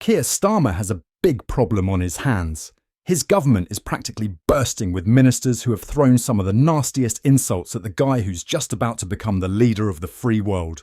Keir Starmer has a big problem on his hands. His government is practically bursting with ministers who have thrown some of the nastiest insults at the guy who's just about to become the leader of the free world.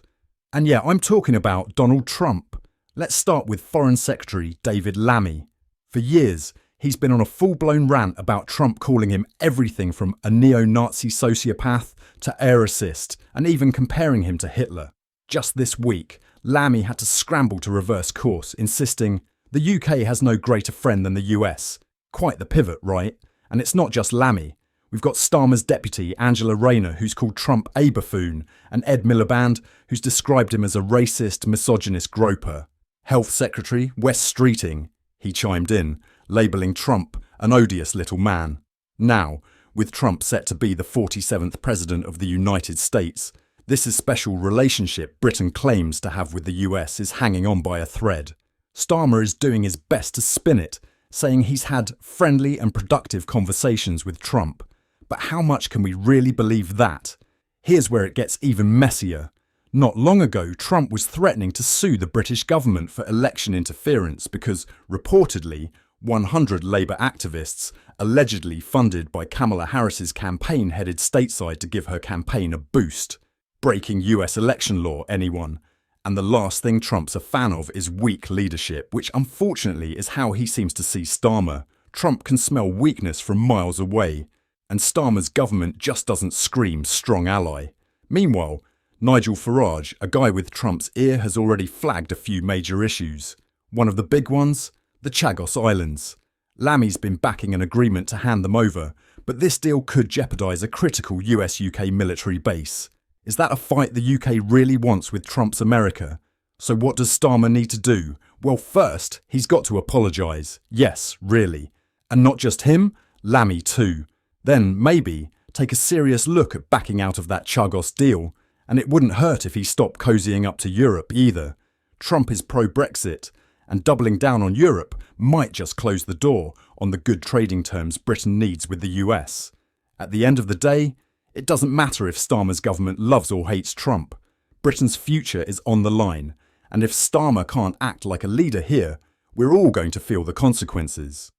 And yeah, I'm talking about Donald Trump. Let's start with Foreign Secretary David Lammy. For years, he's been on a full-blown rant about Trump calling him everything from a neo-Nazi sociopath to air assist, and even comparing him to Hitler. Just this week, Lammy had to scramble to reverse course, insisting, "The UK has no greater friend than the US." Quite the pivot, right? And it's not just Lammy. We've got Starmer's deputy, Angela Rayner, who's called Trump a buffoon, and Ed Miliband, who's described him as a racist, misogynist groper. Health Secretary Wes Streeting, he chimed in, labelling Trump an odious little man. Now, with Trump set to be the 47th President of the United States, this special relationship Britain claims to have with the US is hanging on by a thread. Starmer is doing his best to spin it, saying he's had friendly and productive conversations with Trump. But how much can we really believe that? Here's where it gets even messier. Not long ago, Trump was threatening to sue the British government for election interference because, reportedly, 100 Labour activists, allegedly funded by Kamala Harris's campaign, headed stateside to give her campaign a boost. Breaking US election law, anyone? And the last thing Trump's a fan of is weak leadership, which unfortunately is how he seems to see Starmer. Trump can smell weakness from miles away, and Starmer's government just doesn't scream strong ally. Meanwhile, Nigel Farage, a guy with Trump's ear, has already flagged a few major issues. One of the big ones? The Chagos Islands. Lammy's been backing an agreement to hand them over, but this deal could jeopardise a critical US-UK military base. Is that a fight the UK really wants with Trump's America? So what does Starmer need to do? Well, first, he's got to apologise. Yes, really. And not just him, Lammy too. Then, maybe, take a serious look at backing out of that Chagos deal. And it wouldn't hurt if he stopped cozying up to Europe either. Trump is pro-Brexit, and doubling down on Europe might just close the door on the good trading terms Britain needs with the US. At the end of the day, it doesn't matter if Starmer's government loves or hates Trump. Britain's future is on the line, and if Starmer can't act like a leader here, we're all going to feel the consequences.